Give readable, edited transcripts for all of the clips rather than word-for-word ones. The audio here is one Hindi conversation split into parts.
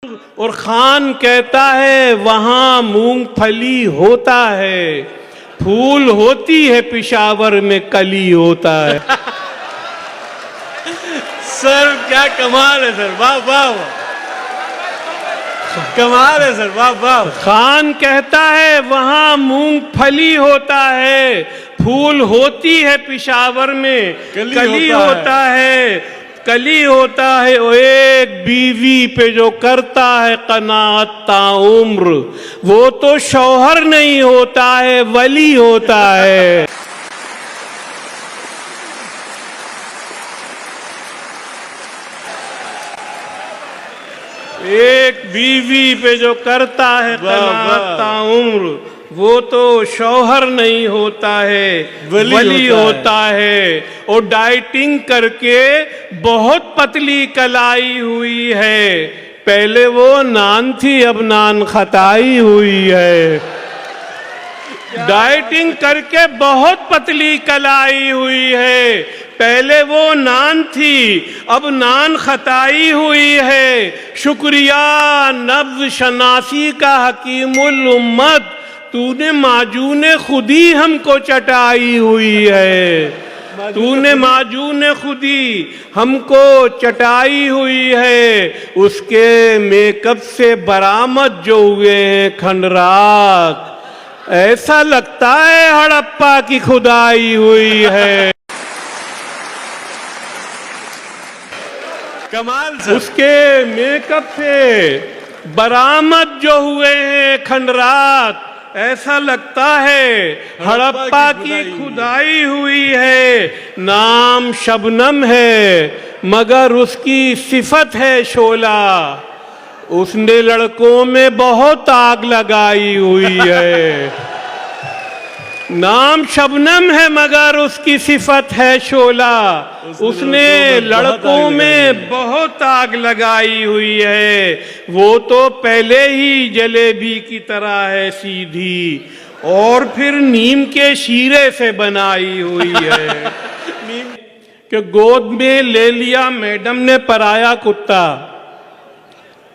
और खान कहता है वहां मूंगफली होता है, फूल होती है पिशावर में कली होता है। सर क्या कमाल है सर, वाह वाह वाह, कमाल है सर, वाह वाह। खान कहता है वहां मूंगफली होता है, फूल होती है पिशावर में कली होता है, कली होता है। वो एक बीवी पे जो करता है कनात ताउम्र, वो तो शौहर नहीं होता है, वली होता है। एक बीवी पे जो करता है कनात ताउम्र, वो तो शौहर नहीं होता है, वली होता है। और डाइटिंग करके बहुत पतली कलाई हुई है, पहले वो नान थी अब नान खताई हुई है। डाइटिंग करके बहुत पतली कलाई हुई है, पहले वो नान थी अब नान खताई हुई है। शुक्रिया नब्ज शनासी का हकीमुल उम्मत, तूने माजूने खुदी हमको चटाई हुई है, तूने माजूने खुदी हमको चटाई हुई है। उसके मेकअप से बरामद जो हुए हैं खंडरात, ऐसा लगता है हड़प्पा की खुदाई हुई है। कमाल सर। उसके मेकअप से बरामद जो हुए हैं खंडरात, ऐसा लगता है हड़प्पा की खुदाई हुई है। नाम शबनम है मगर उसकी सिफत है शोला, उसने लड़कों में बहुत आग लगाई हुई है। नाम शबनम है मगर उसकी सिफत है शोला, उसने लड़कों में बहुत आग लगाई हुई है। वो तो पहले ही जलेबी की तरह है सीधी, और फिर नीम के शीरे से बनाई हुई है। कि गोद में ले लिया मैडम ने पराया कुत्ता,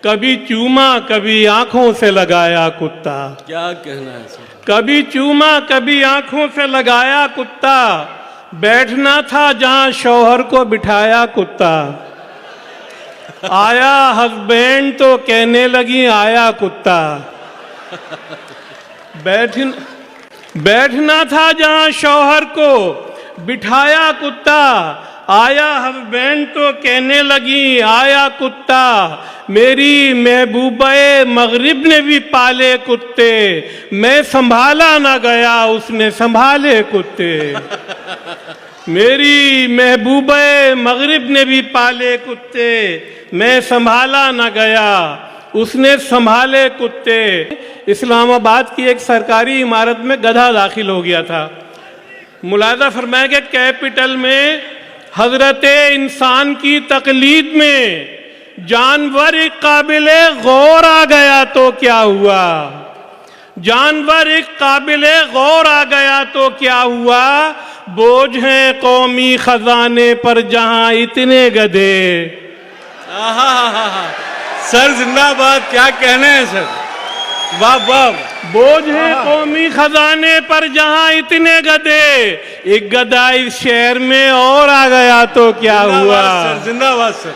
कभी चूमा कभी आंखों से लगाया कुत्ता। क्या कहना है सर। कभी चूमा कभी आंखों से लगाया कुत्ता, बैठना था जहां शौहर को बिठाया कुत्ता। आया हस्बैंड तो कहने लगी आया कुत्ता। बैठना था जहां शौहर को बिठाया कुत्ता, आया हस्बैंड तो कहने लगी आया कुत्ता। मेरी महबूबे मगरिब ने भी पाले कुत्ते, मैं संभाला ना गया उसने संभाले कुत्ते। मेरी महबूबे मगरिब ने भी पाले कुत्ते, मैं संभाला ना गया उसने संभाले कुत्ते। इस्लामाबाद की एक सरकारी इमारत में गधा दाखिल हो गया था। मुलाजा फरमाया कि कैपिटल में हजरते इंसान की तकलीद में जानवर एक काबिले गौर आ गया तो क्या हुआ, जानवर एक काबिले गौर आ गया तो क्या हुआ। बोझ हैं कौमी खजाने पर जहां इतने गधे। सर जिंदाबाद, क्या कहने हैं सर, वाह वाह। बोझ है कौमी खजाने पर जहां इतने गधे, एक गधा इस शहर में और आ गया तो क्या हुआ। सर जिंदाबाद सर।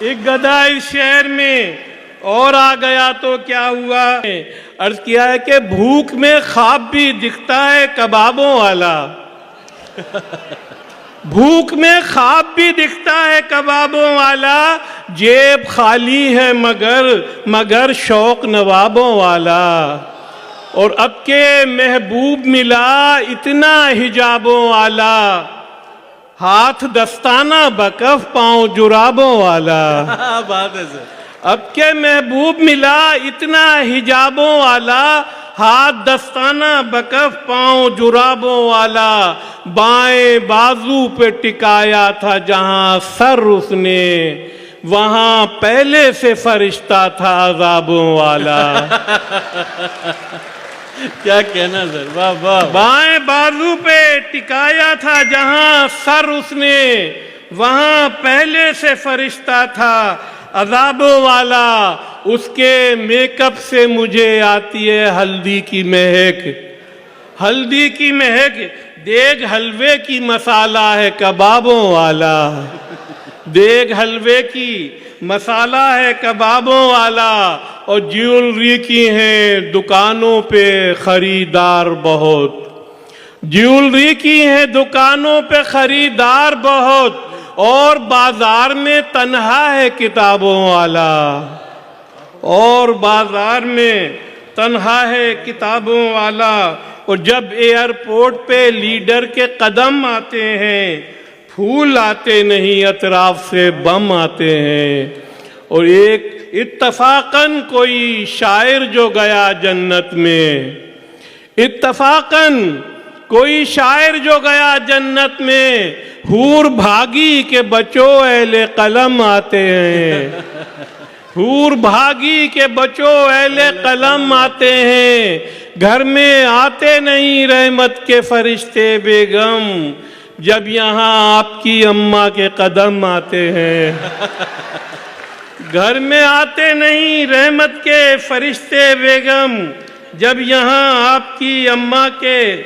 एक गधा इस शहर में और आ गया तो क्या हुआ। अर्ज किया है कि भूख में ख्वाब भी दिखता है कबाबों वाला। भूख में ख्वाब भी दिखता है कबाबों वाला, जेब खाली है मगर शौक नवाबों वाला। और अब के महबूब मिला इतना हिजाबों वाला, हाथ दस्ताना बकफ पांव जुराबों वाला। बात है सर। अब के महबूब मिला इतना हिजाबों वाला, हाथ दस्ताना बकफ पांव जुराबों वाला। बाएं बाजू पे टिकाया था जहां सर उसने, वहां पहले से फरिश्ता था अजाबों वाला। क्या कहना सर, वाह वाह। बाएं बाजू पे टिकाया था जहां सर उसने, वहां पहले से फरिश्ता था अजाबों वाला, उसके मेकअप से मुझे आती है हल्दी की महक। हल्दी की महक, देग हलवे की मसाला है कबाबों वाला। देग हलवे की मसाला है कबाबों वाला, और ज्वेलरी की हैं दुकानों पे खरीदार बहुत। ज्वेलरी की है दुकानों पे खरीदार बहुत, और बाजार में तन्हा है किताबों वाला। और बाजार में तन्हा है किताबों वाला। और जब एयरपोर्ट पे लीडर के कदम आते हैं, फूल आते नहीं अतराफ से बम आते हैं। और एक इत्तफाकन कोई शायर जो गया जन्नत में, इत्तफाकन कोई शायर जो गया जन्नत में, हूर भागी के बचो अहले कलम आते हैं। हूर भागी के बचो अहले कलम आते हैं। घर में आते नहीं रहमत के फरिश्ते बेगम, जब यहाँ आपकी अम्मा के कदम आते हैं। घर में आते नहीं रहमत के फरिश्ते बेगम, जब यहाँ आपकी अम्मा के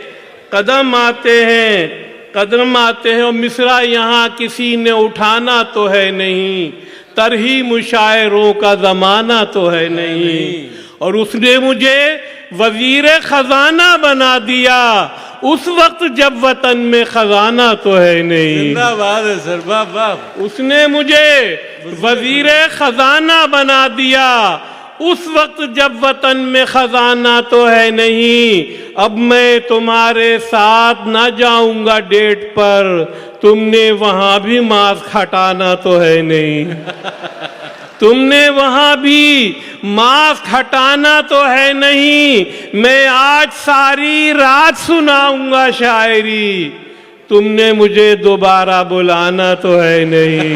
कदम आते हैं, कदम आते हैं। और मिसरा यहाँ किसी ने उठाना तो है नहीं, तरही मुशायरों का ज़माना तो है नहीं। और उसने मुझे वजीर खजाना बना दिया उस वक्त जब वतन में खजाना तो है नहीं। जिंदाबाद है सर, वाह वाह। उसने मुझे वजीर खजाना बना दिया उस वक्त जब वतन में खजाना तो है नहीं। अब मैं तुम्हारे साथ ना जाऊंगा डेट पर, तुमने वहां भी मास्क हटाना तो है नहीं। तुमने वहां भी मास्क हटाना तो है नहीं। मैं आज सारी रात सुनाऊंगा शायरी, तुमने मुझे दोबारा बुलाना तो है नहीं।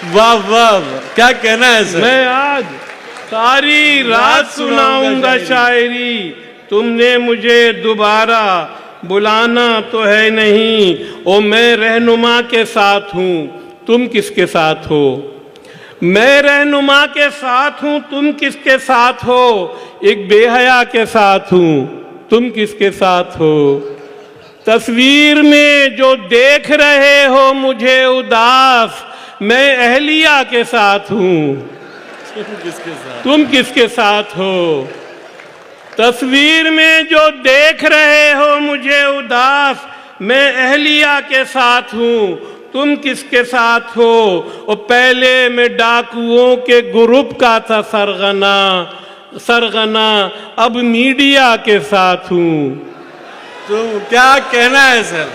वाह वाह, क्या कहना है सर। मैं आज सारी रात सुनाऊंगा शायरी, तुमने मुझे दोबारा बुलाना तो है नहीं। ओ मैं रहनुमा के साथ हूँ, तुम किसके साथ हो। मैं रहनुमा के साथ हूँ, तुम किसके साथ हो। एक बेहया के साथ हूँ, तुम किसके साथ हो। तस्वीर में जो देख रहे हो मुझे उदास, मैं अहलिया के साथ हूँ, तुम किसके साथ हो। तस्वीर में जो देख रहे हो मुझे उदास, मैं अहलिया के साथ हूँ, तुम किसके साथ हो। और पहले मैं डाकुओं के ग्रुप का था सरगना, अब मीडिया के साथ हूँ। तो क्या कहना है सर,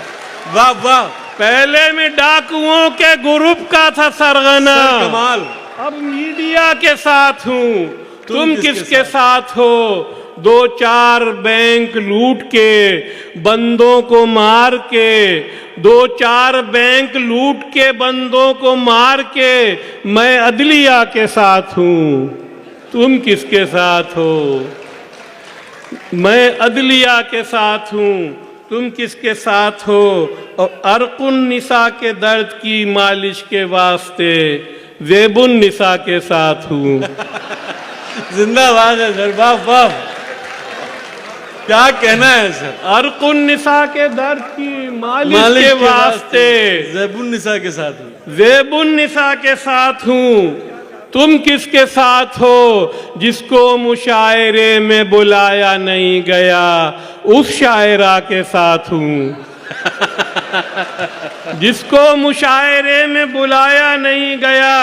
वाह वाह। पहले मैं डाकुओं के ग्रुप का था सरगना, कमाल। अब मीडिया के साथ हूँ, तुम किसके साथ हो। 2-4 बैंक लूट के बंदों को मार के, 2-4 बैंक लूट के बंदों को मार के, मैं अदलिया के साथ हूँ, तुम किसके साथ हो। मैं अदलिया के साथ हूँ, तुम किसके साथ हो। और अरकुन निसा के दर्द की मालिश के वास्ते ज़ेबुन निसा के साथ हूँ। जिंदाबाद है सर, वाह वाह, क्या कहना है सर। अरकुन निसा के दर्द की मालिश के वास्ते ज़ेबुन निसा के साथ हूँ, ज़ेबुन निसा के साथ हूँ, तुम किसके साथ हो। जिसको मुशायरे में बुलाया नहीं गया उस शायरा के साथ हूँ। जिसको मुशायरे में बुलाया नहीं गया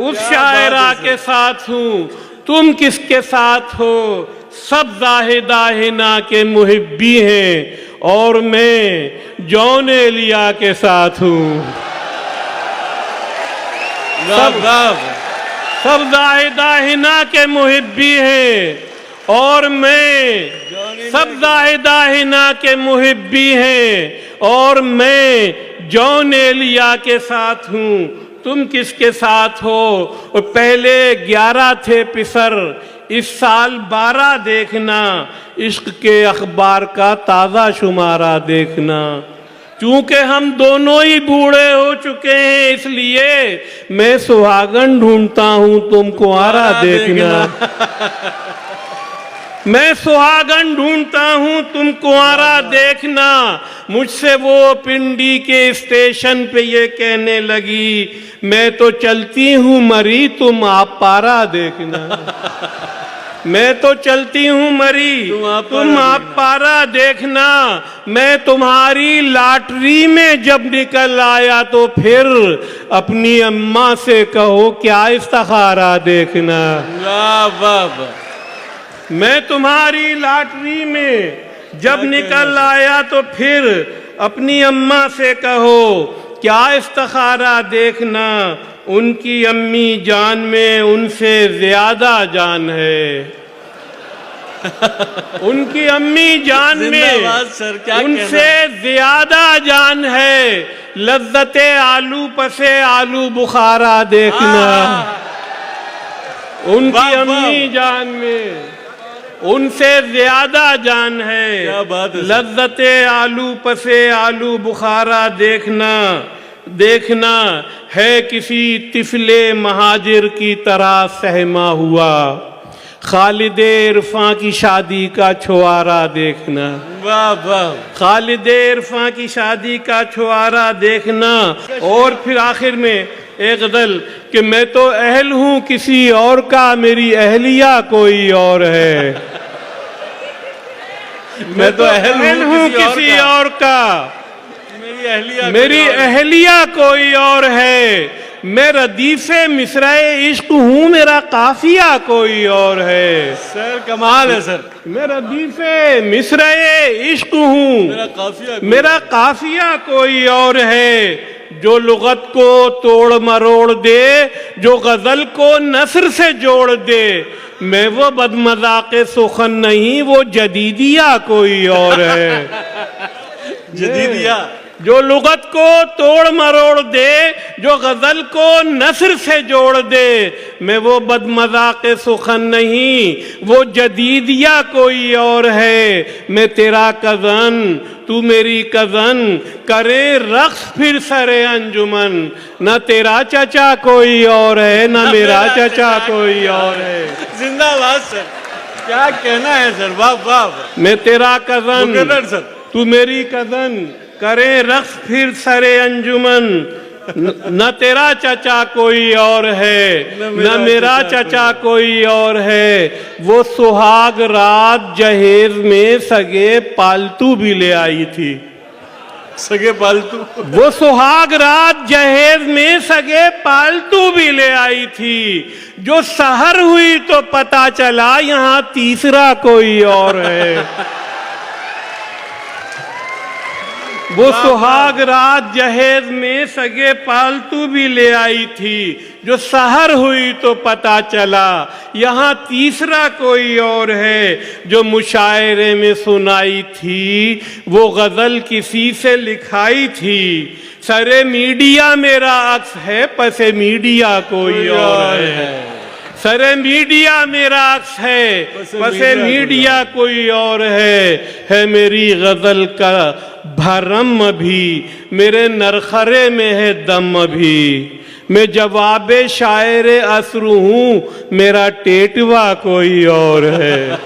उस शायरा के साथ हूँ, तुम किसके साथ हो। सब जाहिदा हिना के मुहिब्बी हैं और मैं जौन एलिया के साथ हूँ। सब जाहिदा हिना के मुहिब्बी हैं और मैं सब जाहिदा हिना के मुहिब्बी हैं और मैं जौन एलिया के साथ हूँ, तुम किसके साथ हो। और पहले 11 थे पिसर, इस साल 12 देखना, इश्क के अखबार का ताज़ा शुमारा देखना। चूंकि हम दोनों ही बूढ़े हो चुके हैं, इसलिए मैं सुहागन ढूंढता हूं, तुम कुंवारा देखना। मैं सुहागन ढूंढता हूं, तुम कुंवारा देखना। मुझसे वो पिंडी के स्टेशन पे ये कहने लगी, मैं तो चलती हूं मरी, तुम आप पारा देखना। मैं तो चलती हूं मरी, तुम आप पारा देखना। मैं तुम्हारी लॉटरी में जब निकल आया तो फिर अपनी अम्मा से कहो क्या इस्तिखारा देखना। वाह वाह वाह। मैं तुम्हारी लॉटरी में जब निकल आया तो फिर अपनी अम्मा से कहो क्या इस्तिखारा देखना। उनकी अम्मी जान में उनसे ज्यादा जान है। उनकी अम्मी जान में सर, क्या उनसे ज्यादा जान है। लज्जते आलू पसे आलू बुखारा देखना। उनकी अम्मी जान में उनसे ज्यादा जान है। क्या बात है। लज्जते आलू पसे आलू बुखारा देखना। देखना है किसी तिफले महाजिर की तरह सहमा हुआ। खालिद इरफां की शादी का छुआरा देखना। वाह वाह। खालिद इरफां की शादी का छुआरा देखना। और फिर आखिर में एक गज़ल कि मैं तो अहल हूँ किसी और का, मेरी अहलिया कोई और है। मैं तो अहल हूँ किसी और का, मेरी अहलिया कोई और है। मैं रदीफे मिसराए इश्क हूँ, मेरा काफिया कोई और है। सर कमाल है सर। मैं रदीफे मिसराए इश्क हूँ, मेरा काफिया कोई और है। जो लुगत को तोड़ मरोड़ दे, जो गजल को नस्र से जोड़ दे। मैं वो बदमज़ाक़े सुखन नहीं, वो जदीदिया कोई और है। जदीदिया। जो लुगत को तोड़ मरोड़ दे, जो गजल को नस्र से जोड़ दे। मैं वो बदमज़ाक़े सुखन नहीं, वो जदीदिया कोई और है। मैं तेरा कज़न, तू मेरी कज़न, करे रक्स फिर सरे अंजुमन। न तेरा चचा कोई और है, न मेरा चचा कोई और है। जिंदाबाद सर, क्या कहना है सर। वाह वाह। मैं तेरा कज़न, सर, तू मेरी कज़न, करे रक्स फिर सरे अंजुमन। न तेरा चचा कोई और है, न मेरा चचा कोई और है। वो सुहाग रात जहेज में सगे पालतू भी ले आई थी। सगे पालतू। वो सुहाग रात जहेज में सगे पालतू भी ले आई थी। जो सहर हुई तो पता चला यहाँ तीसरा कोई और है। वो सुहाग रात जहेज में सगे पालतू भी ले आई थी। जो सहर हुई तो पता चला यहाँ तीसरा कोई और है। जो मुशायरे में सुनाई थी वो गजल किसी से लिखाई थी। सरे मीडिया मेरा अक्स है, पसे मीडिया कोई और है। सरे मीडिया मेरा अक्स है, पसे मीडिया कोई और है मेरी गजल का भरम भी, मेरे नरखरे में है दम भी। मैं जवाबे शायर असरू हूँ, मेरा टेटवा कोई और है।